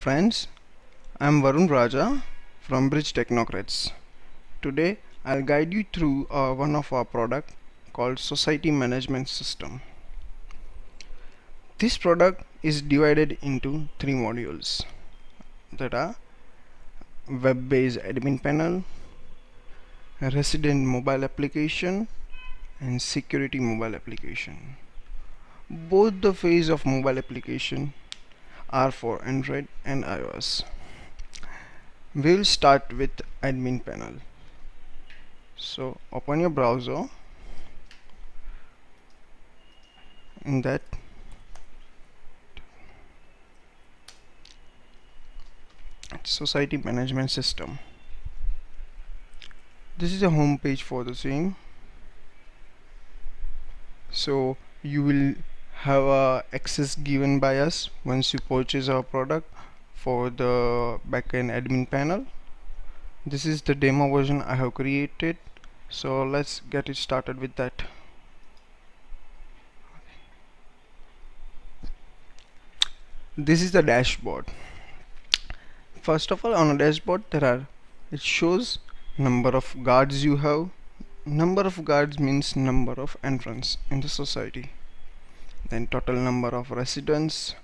Friends, I'm Varun Raja from Bridge Technocrats. Today, I'll guide you through one of our product called Society Management System. This product is divided into three modules that are web-based admin panel, resident mobile application, and security mobile application. Both the phase of mobile application are for Android and iOS. We'll start with admin panel. So open your browser. In that, Society Management System. This is a home page for the same. So you will have access given by us once you purchase our product for the backend admin panel. This is the demo version I have created, so let's get it started with that. This is the dashboard. First of all, on a dashboard it shows number of guards you have. Number of guards means number of entrants in the society. Then total number of residents,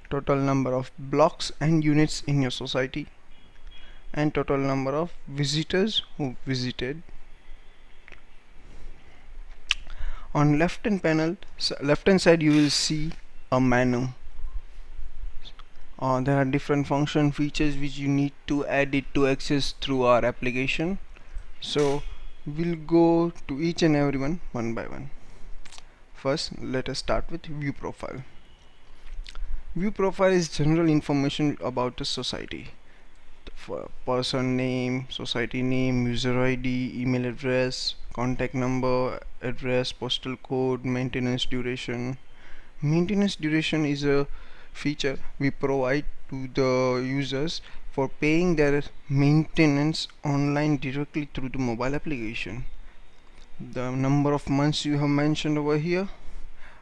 total number of blocks and units in your society, and total number of visitors who visited. On left hand side you will see a menu. There are different function features which you need to add it to access through our application. So we'll go to each and every one by one. First, let us start with view profile. View profile is general information about the society. For person name, society name, user ID, email address, contact number, address, postal code, maintenance duration. Maintenance duration is a feature we provide to the users for paying their maintenance online directly through the mobile application. The number of months you have mentioned over here,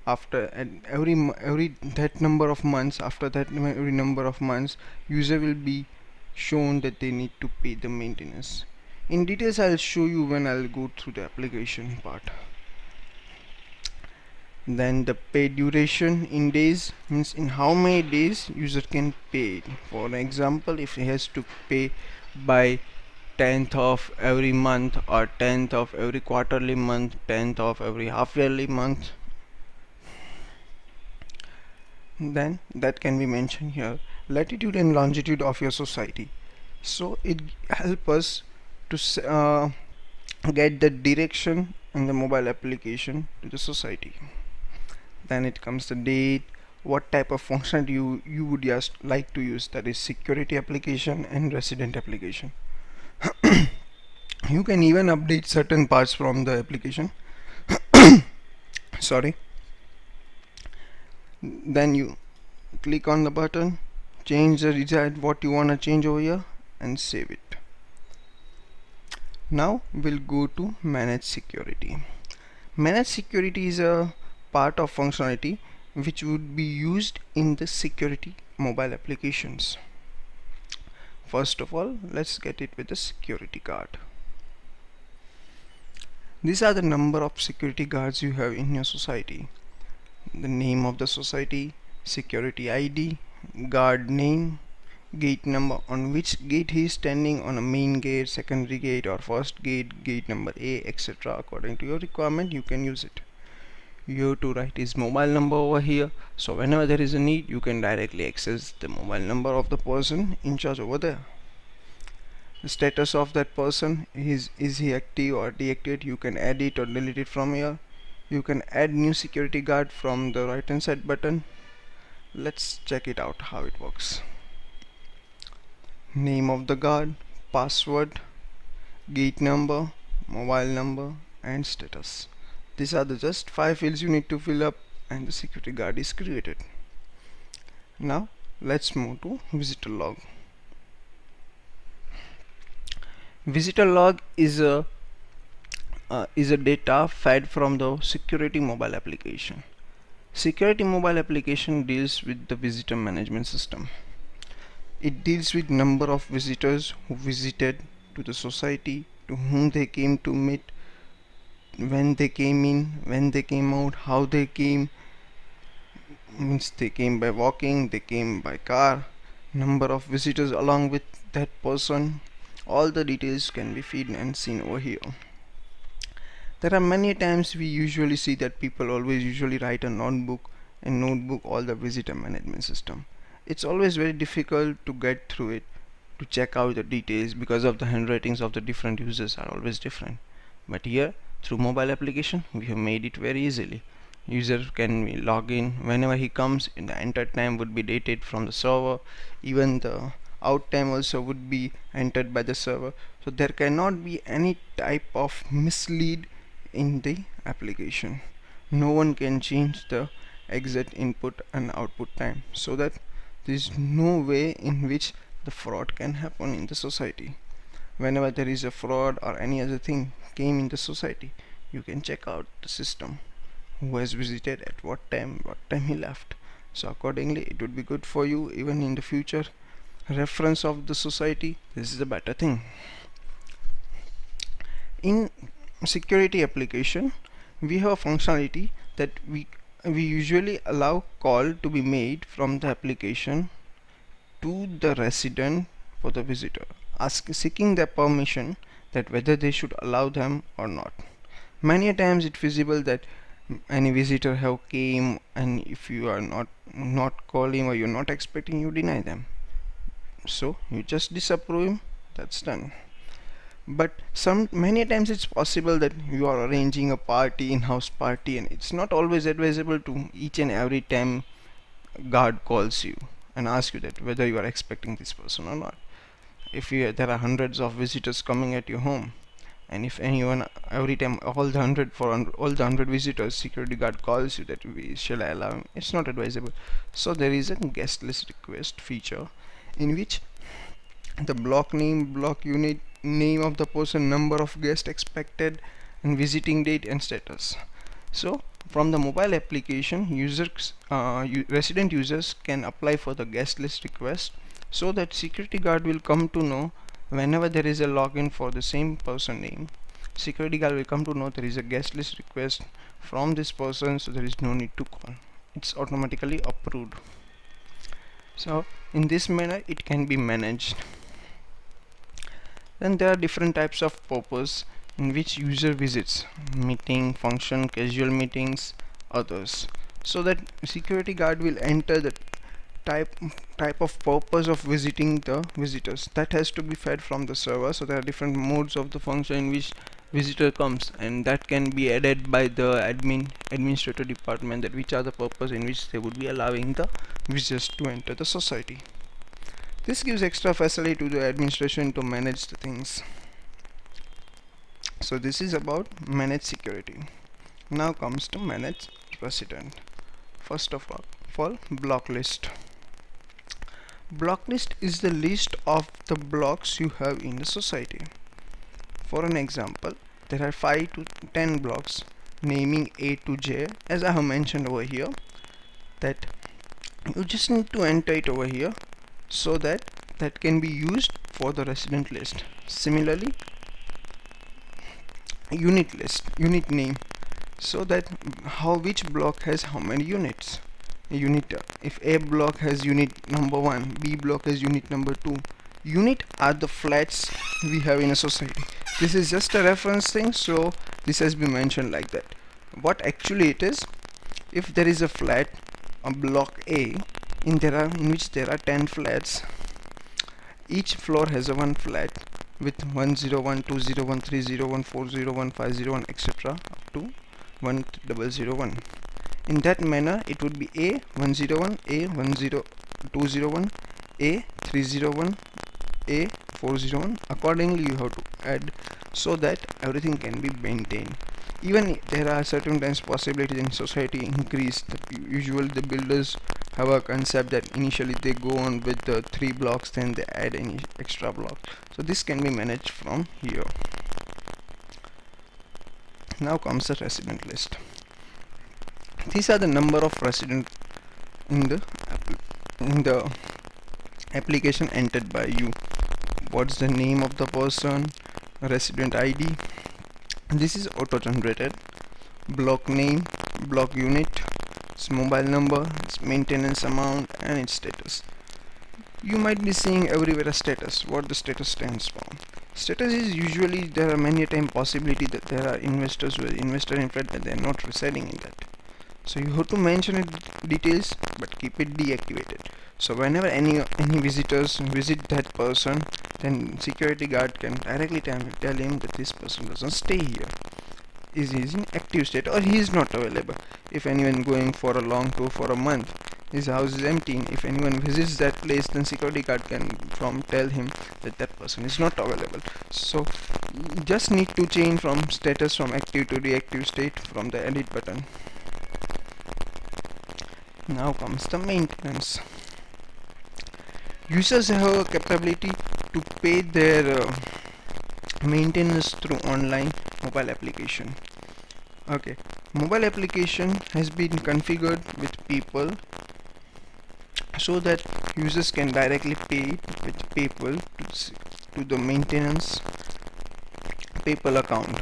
after every number of months, every number of months, user will be shown that they need to pay the maintenance. In details I'll show you when I'll go through the application part. Then the pay duration in days means in how many days user can pay. For example, if he has to pay by 10th of every month, or 10th of every quarterly month, 10th of every half yearly month, then that can be mentioned here. Latitude and longitude of your society, so it helps us to get the direction in the mobile application to the society. Then it comes the date, what type of function you would just like to use, that is security application and resident application. You can even update certain parts from the application. Sorry. Then you click on the button, change the result what you want to change over here, and save it. Now we'll go to manage security. Manage security is a part of functionality which would be used in the security mobile applications. First of all, let's get it with the security guard. These are the number of security guards you have in your society. The name of the society, security ID, guard name, gate number, on which gate he is standing, on a main gate, secondary gate, or first gate, gate number A, etc. According to your requirement you can use it. You have to write his mobile number over here, so whenever there is a need you can directly access the mobile number of the person in charge over there. The status of that person, is he active or deactivated, you can add it or delete it from here. You can add new security guard from the right hand side button. Let's check it out how it works. Name of the guard, password, gate number, mobile number, and status. These are the just 5 fields you need to fill up and the security guard is created. Now let's move to visitor log. Visitor log is a data fed from the security mobile application. Security mobile application deals with the visitor management system. It deals with number of visitors who visited to the society, to whom they came to meet, when they came in, when they came out, how they came, means they came by walking, they came by car, number of visitors along with that person. All the details can be feed and seen over here. There are many times we usually see that people always usually write a notebook all the visitor management system. It's always very difficult to get through it, to check out the details, because of the handwritings of the different users are always different. But here, through mobile application, we have made it very easily. User can log in whenever he comes, in the enter time would be dated from the server, even the out time also would be entered by the server. So there cannot be any type of mislead in the application. No one can change the exit input and output time, so that there is no way in which the fraud can happen in the society. Whenever there is a fraud or any other thing came in the society, you can check out the system, who has visited at what time he left. So accordingly it would be good for you even in the future reference of the society. This is a better thing. In security application, we have a functionality that we usually allow call to be made from the application to the resident for the visitor, seeking their permission that whether they should allow them or not. Many times it's visible that any visitor have came, and if you are not calling or you're not expecting, you deny them. So you just disapprove him, that's done. But many times it's possible that you are arranging a party, in-house party, and it's not always advisable to each and every time guard calls you and asks you that whether you are expecting this person or not. If there are hundreds of visitors coming at your home, and if anyone every time all the 100 visitors, security guard calls you that shall I allow him, it's not advisable. So there is a guest list request feature in which the block name, block unit, name of the person, number of guests expected, and visiting date and status. So from the mobile application, resident users can apply for the guest list request, so that security guard will come to know whenever there is a login for the same person name. Security guard will come to know there is a guest list request from this person, so there is no need to call, it's automatically approved. So in this manner it can be managed. Then there are different types of purpose in which user visits: meeting, function, casual meetings, others. So that security guard will enter the type of purpose of visiting the visitors. That has to be fed from the server. So there are different modes of the function in which visitor comes, and that can be added by the administrator department, that which are the purpose in which they would be allowing the visitors to enter the society. This gives extra facility to the administration to manage the things. So this is about managed security. Now comes to manage resident. First of all, block list. Block list is the list of the blocks you have in the society. For an example, there are 5 to 10 blocks naming A to J, as I have mentioned over here, that you just need to enter it over here, so that can be used for the resident list. Similarly, unit list, unit name, so that which block has how many units. If A block has unit number 1, B block has unit number 2. Unit are the flats we have in a society. This is just a reference thing, so this has been mentioned like that. What actually it is, if there is a flat, a block A, in which there are 10 flats, each floor has a one flat with 101, 201, 301, 401, 501, etc. up to 1001. In that manner it would be A101, A201, A301, A401. Accordingly you have to add, so that everything can be maintained. Even there are certain times possibilities in society increase. Usually the builders have a concept that initially they go on with the 3 blocks, then they add any extra blocks. So this can be managed from here. Now comes the resident list. These are the number of residents in the application entered by you. What's the name of the person, resident ID, this is auto generated, block name, block unit, its mobile number, its maintenance amount, and its status. You might be seeing everywhere a status. What the status stands for? Status is usually, there are many a time possibility that there are investors who are invested in flat but they are not residing in that. So you have to mention it details but keep it deactivated. So whenever any visitors visit that person, then security guard can directly tell him that this person doesn't stay here. Is he in active state or he is not available. If anyone going for a long tour for a month, his house is empty. If anyone visits that place, then security guard can tell him that that person is not available. So you just need to change from status from active to deactive state from the edit button. Now comes the maintenance. Users have a capability to pay their maintenance through online mobile application. Okay, mobile application has been configured with people so that users can directly pay with PayPal to the maintenance PayPal account.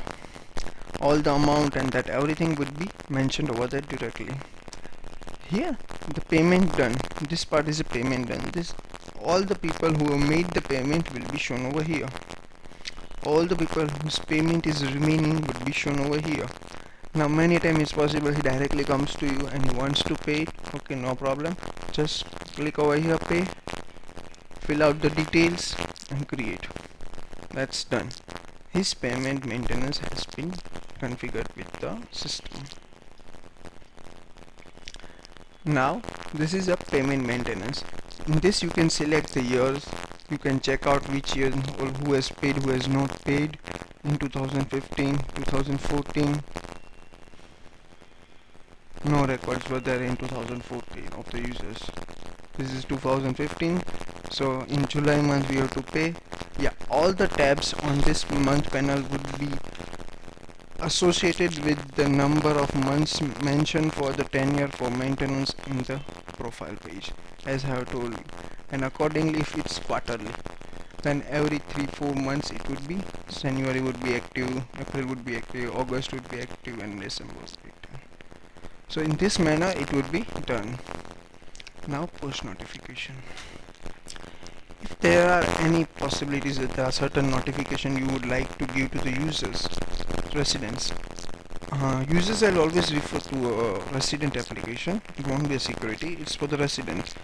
All the amount and that everything would be mentioned over there directly. Here the payment done, this part is a payment done. This, all the people who have made the payment will be shown over here. All the people whose payment is remaining would be shown over here. Now many times it's possible he directly comes to you and he wants to pay it. Okay, no problem, just click over here, pay, fill out the details and create. That's done. His payment maintenance has been configured with the system. Now this is a payment maintenance. In this you can select the years, you can check out which year or who has paid, who has not paid in 2015, 2014. No records were there in 2014 of the users. This is 2015, so in July month we have to pay. Yeah, all the tabs on this month panel would be associated with the number of months mentioned for the tenure for maintenance in the profile page, as I have told you. And accordingly, if it's quarterly, then every 3-4 months it would be, January would be active, April would be active, August would be active, and December would be active. So in this manner it would be done. Now push notification. If there are any possibilities that there are certain notification you would like to give to the users, residents, users will always refer to a resident application. It won't be a security, it's for the residents.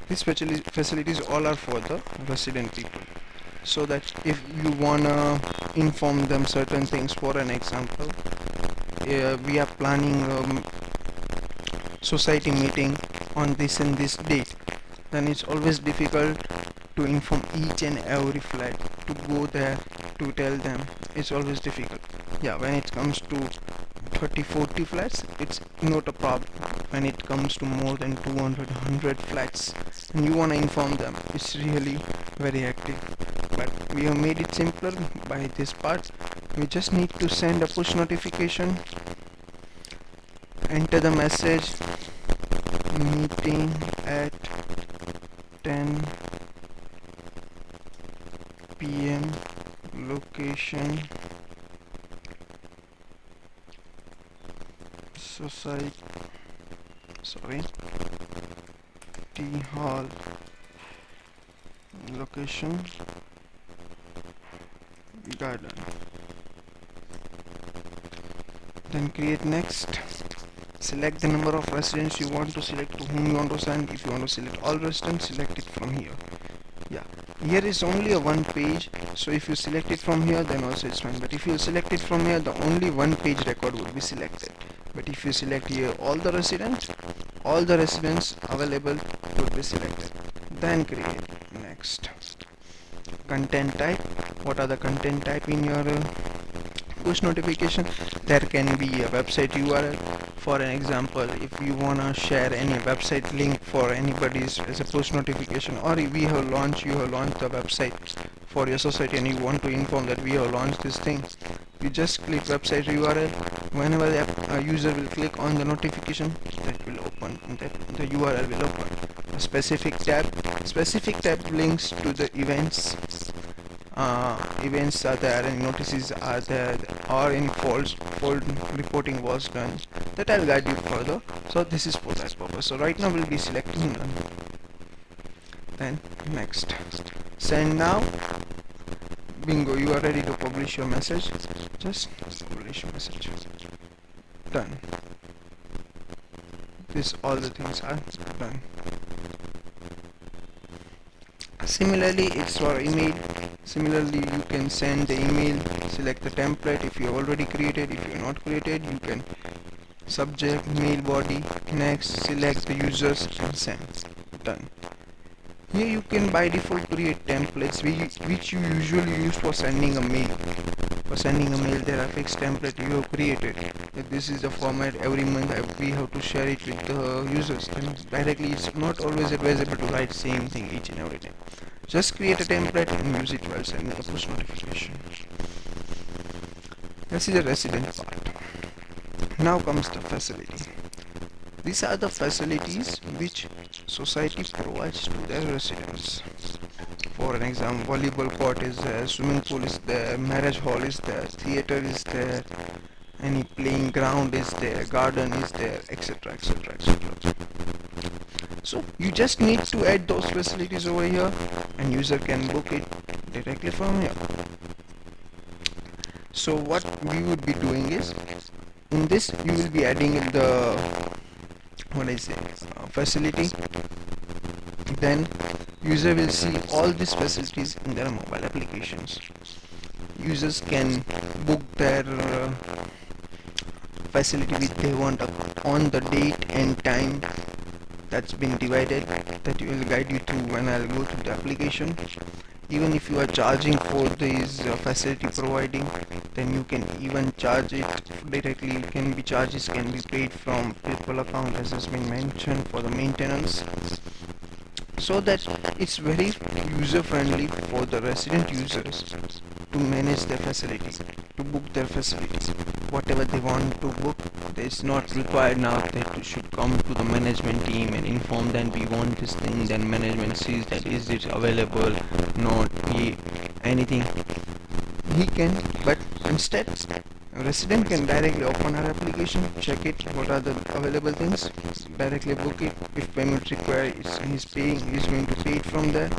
These facilities all are for the resident people, so that if you wanna inform them certain things, for an example, we are planning society meeting on this and this date, then it's always difficult to inform each and every flat, to go there to tell them. It's always difficult. Yeah, when it comes to 30-40 flats, it's not a problem. When it comes to more than 200 flats and you want to inform them, it's really very hectic. But we have made it simpler by this part. We just need to send a push notification, enter the message, meeting at 10 PM, location society, T hall, location garden. Then create next. Select the number of residents you want to select, to whom you want to send. If you want to select all residents, select it from here. Yeah, here is only a one page, so if you select it from here, then also it's fine. But if you select it from here, the only one page record would be selected. But if you select here all the residents available would be selected. Then create next. Content type. What are the content type in your push notification? There can be a website URL. For an example, if you wanna share any website link for anybody's as a push notification, or if you have launched the website for your society and you want to inform that we have launched this thing, you just click website URL. Whenever the user will click on the notification, that will open, that the URL will open. Specific tab links to the events are there, and notices are there, or any fault reporting was done, that I'll guide you further. So this is for that purpose. So right now we'll be selecting none. Then next, send now. Bingo, you are ready to publish your message. Just publish your message. Done. This all the things are done. Similarly, it's for email. Similarly, you can send the email, select the template if you have already created. If you are not created, you can subject, mail body, next, select the users and send. Done. Here you can by default create templates which you usually use for sending a mail. For sending a mail, there are fixed template you have created. If this is the format, every month we have to share it with the users, and directly it's not always advisable to write same thing each and every time. Just create a template and use it while sending a push notification. This is the resident part. Now comes the facility. These are the facilities which society provides to their residents. For an example, volleyball court is there, swimming pool is there, marriage hall is there, theater is there, any playing ground is there, garden is there, etc, etc, etc. So you just need to add those facilities over here, and user can book it directly from here. So what we would be doing is, in this you will be adding the facility. Then user will see all these facilities in their mobile applications. Users can book their facility which they want on the date and time that's been divided, that will guide you through when I'll go to the application. Even if you are charging for this facility providing, then you can even charge it directly. Charges can be paid from PayPal account, as has been mentioned, for the maintenance, so that it's very user friendly for the resident users to manage their facility, to book their facilities. Whatever they want to book, it's not required now that you should come to the management team and inform them we want this thing, then management sees that is it available, not anything. He can, but instead a resident can directly open our application, check it, what are the available things, directly book it. If payment required, he's going to pay it from there,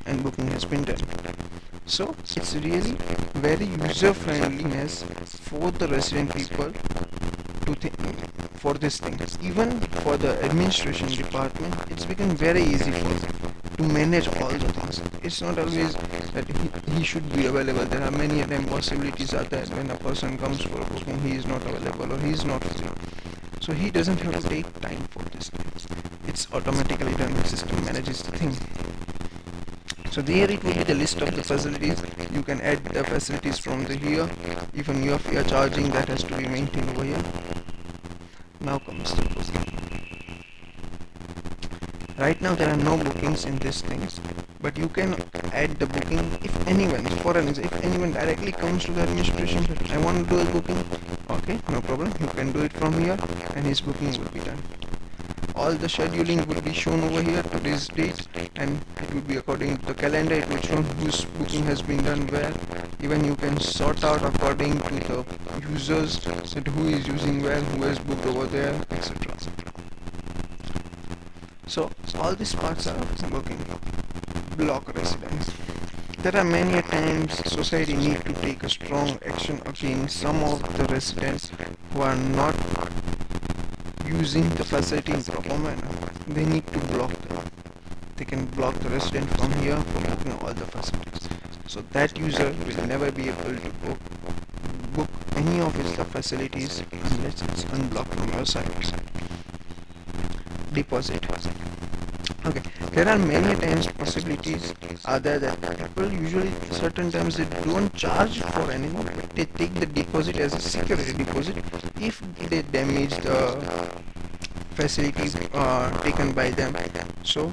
and booking has been done. So it's really very user friendliness for the resident people to for this thing. Even for the administration department, it's become very easy for them to manage all the things. It's not always that he should be available. There are many possibilities are there. When a person comes for a booking, he is not available or he is not free. So he doesn't have to take time for this thing. It's automatically done. The system manages the thing. So there it will be the list of the facilities. You can add the facilities from the here. Even if you are charging, that has to be maintained over here. Now comes the booking. Right now there are no bookings in this thing, but you can add the booking if anyone, for instance, if anyone directly comes to the administration that I want to do a booking, okay, no problem, you can do it from here and his booking will be done. All the scheduling will be shown over here to this date, and it will be according to the calendar. It will show whose booking has been done where. Even you can sort out according to the users, that who is using where, who has booked over there, etc. So all these parts are working. Block residents. There are many times society need to take a strong action against some of the residents who are not using the facility in proper manner. They need to block them. They can block the resident from here from booking all the facilities. So that user will never be able to book any of his facilities unless it's unblocked from your side. Deposit. Okay, there are many times possibilities are there that people usually certain times they don't charge for anything, but they take the deposit as a security deposit if they damage the facility taken by them. So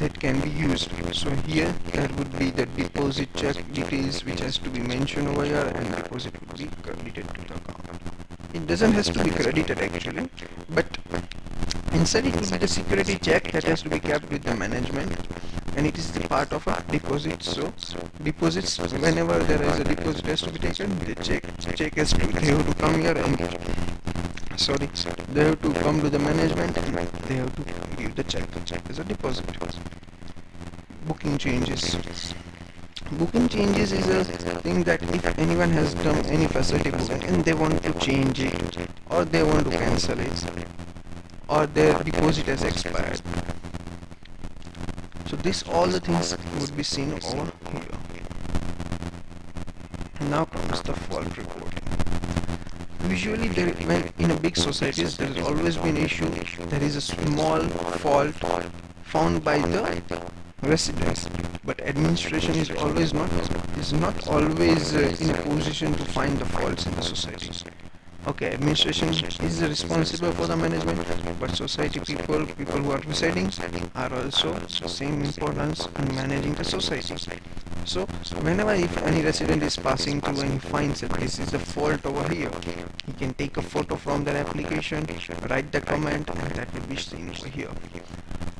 that can be used. So here that would be the deposit check details which has to be mentioned over here, and deposit would be credited to the account. It doesn't have to be credited actually, but Instead, it will be the security check that has to be kept with the management, and it is the part of a deposit. So deposits, whenever there is a deposit has to be taken, the check has to, they have to come here and sorry, they have to come to the management and they have to give the check as a deposit. Booking changes. Booking changes is a thing that if anyone has done any facility booking and they want to change it, or they want to cancel it, or their deposit has expired. So this all the things would be seen over here. Now comes the fault reporting. Usually when in a big societies there has always been issue, there is a small fault found by the residents, but administration is not always in a position to find the faults in the society. Okay, administration is responsible for the management, but society people who are residing are also same importance in managing the society. So whenever if any resident is passing through and he finds that this is a fault over here, he can take a photo from that application, write the comment, and that will be seen over here.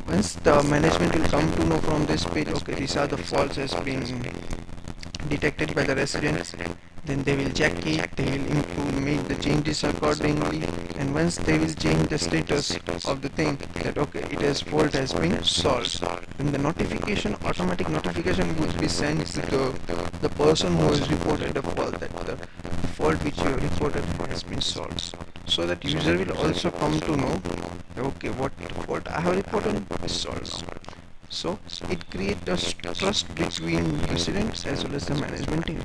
Once the management will come to know from this page, okay, these are the faults has been detected by the residents, then they will check it, they will improve, make the changes accordingly, and once they will change the status of the thing that okay, it has fault has been solved, then the notification, automatic notification would be sent to the person who has reported the fault, that the fault which you have reported has been solved, so that user will also come to know okay, what fault I have reported is solved. So it creates a trust between residents as well as the management team.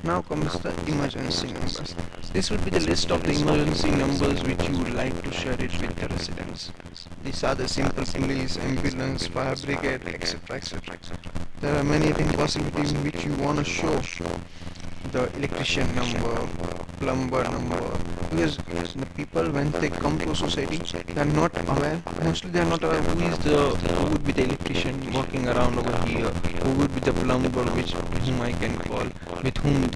Now comes the emergency numbers. This would be the list of the emergency numbers which you would like to share it with the residents. These are the simple police, ambulance, fire brigade, etc. etc. There are many things possibilities in which you want to show the electrician number, plumber number, because the people when they come to society they are not aware, mostly they are not aware who would be the electrician working around over here, who would be the plumber whom I can call, with whom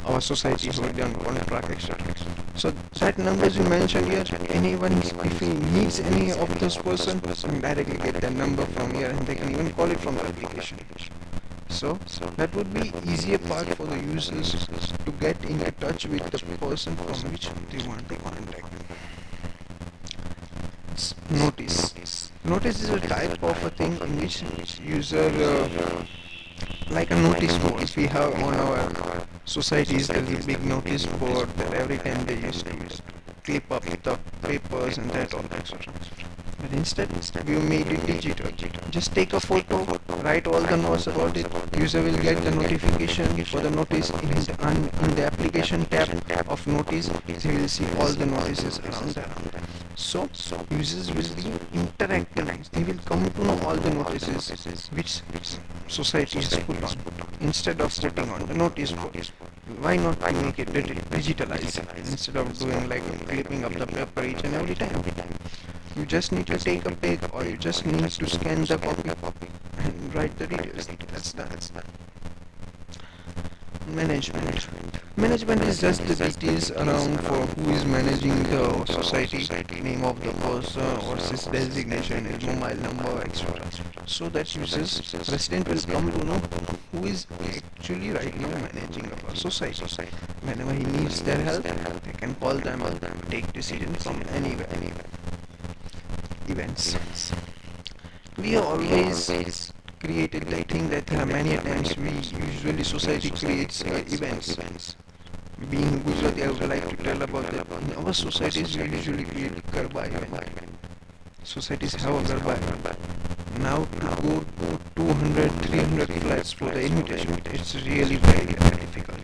our society is already on contract, etc. So that numbers you mentioned here, anyone if he needs any of those person can directly get that number from here and they can even call it from the application. So that would be easier part for the users to get into touch with the person from which they want to contact. Notice. Notice is a type of a thing in which user like a notice board. If we have on our societies there is a big notice board that every time they used to clip up the papers and that all, etc. But instead we made it digital. Just take a photo, write all the notes about it. User will get the notification for the notice in the application tab of notice. He will see all the notices around there. So users will be interactive. They will come to know all the notices which society has put on instead of putting on the notice board. Why not make it digitalized instead of doing like clipping up the paper each and every time? You just need to take a pic, or you just need to scan the copy and write the details. That's that. Management is just the details around for who is managing the society, name of the person or his designation, his mobile number, etc. So that users, resident will come to know who is actually right now managing our society. Whenever he needs their help, they can call them or take decisions from anywhere. Events. We have always created the thing that there are many times we usually society creates events. Being Gujarati, I would like to tell about that. In our societies, we usually create Garba event. Societies have a Garba event. Now to go 200, 300 flats for the invitation, it's really very difficult.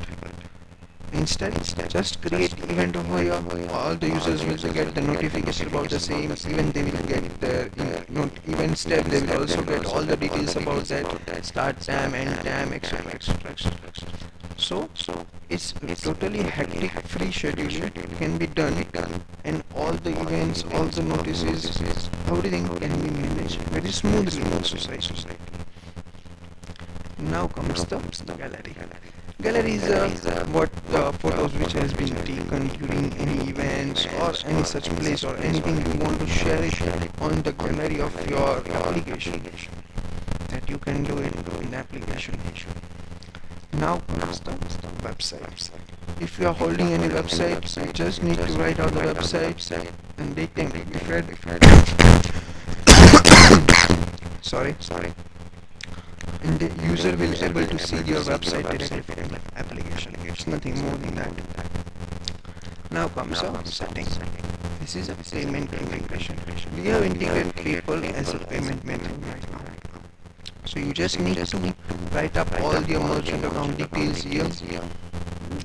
Instead, just create event over here. All the users will get the notification about the same. Even they will get their events tab. They will also get all the details about that start time, end time, etc. etc. So it's totally hectic free schedule can be done, and all the events, all the notices, everything can be managed very smoothly in the society. Now comes the gallery. Gallery is what photos which has been taken during any events or any such place or anything you want to share it on the gallery of your application, that you can do it in the application. Now comes the website. If you are holding any website, you just need to write out the website and they can be different. Sorry. And the user will be able to see your website directly from the application. It's nothing more than that. Now comes our setting. This is a payment configuration. We have integrated PayPal as a payment method right now. So you just need to write up all your merchant account details here.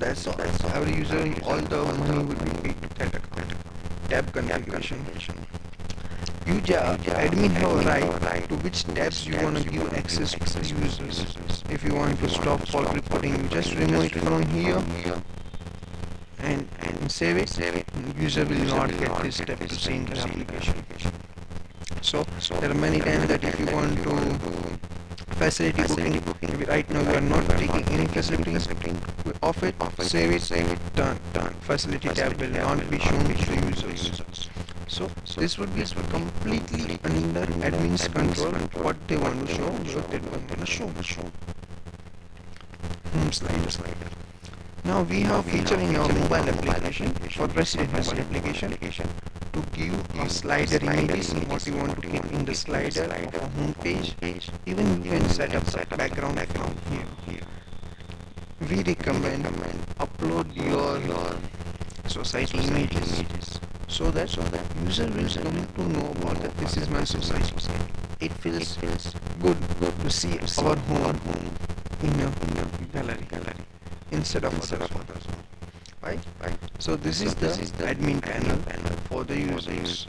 That's all. Every user, all the money will be paid to that account. Tab configuration. You admin have a right to which tabs you want to give access to the users. If you want to stop fault reporting, you just remove it from here and save it. User will not get this step to see in the application. So there are many times that if you want to facility booking, maybe right now you are not taking any facility, we off it, save it, done. Facility tab will not be shown to the users. So this would be completely under admin's control, what they want to show, what they don't want to show. Home slider. Now we have feature in your mobile application, for Resident mobile application, to give you slider images, what you want to keep in the slider of a home page. Even you can set up a background account here. We recommend upload your society images so that user will come to know about that this is my society. It feels good to see our home in your gallery instead of other photos. Right? So this is the admin panel for the users.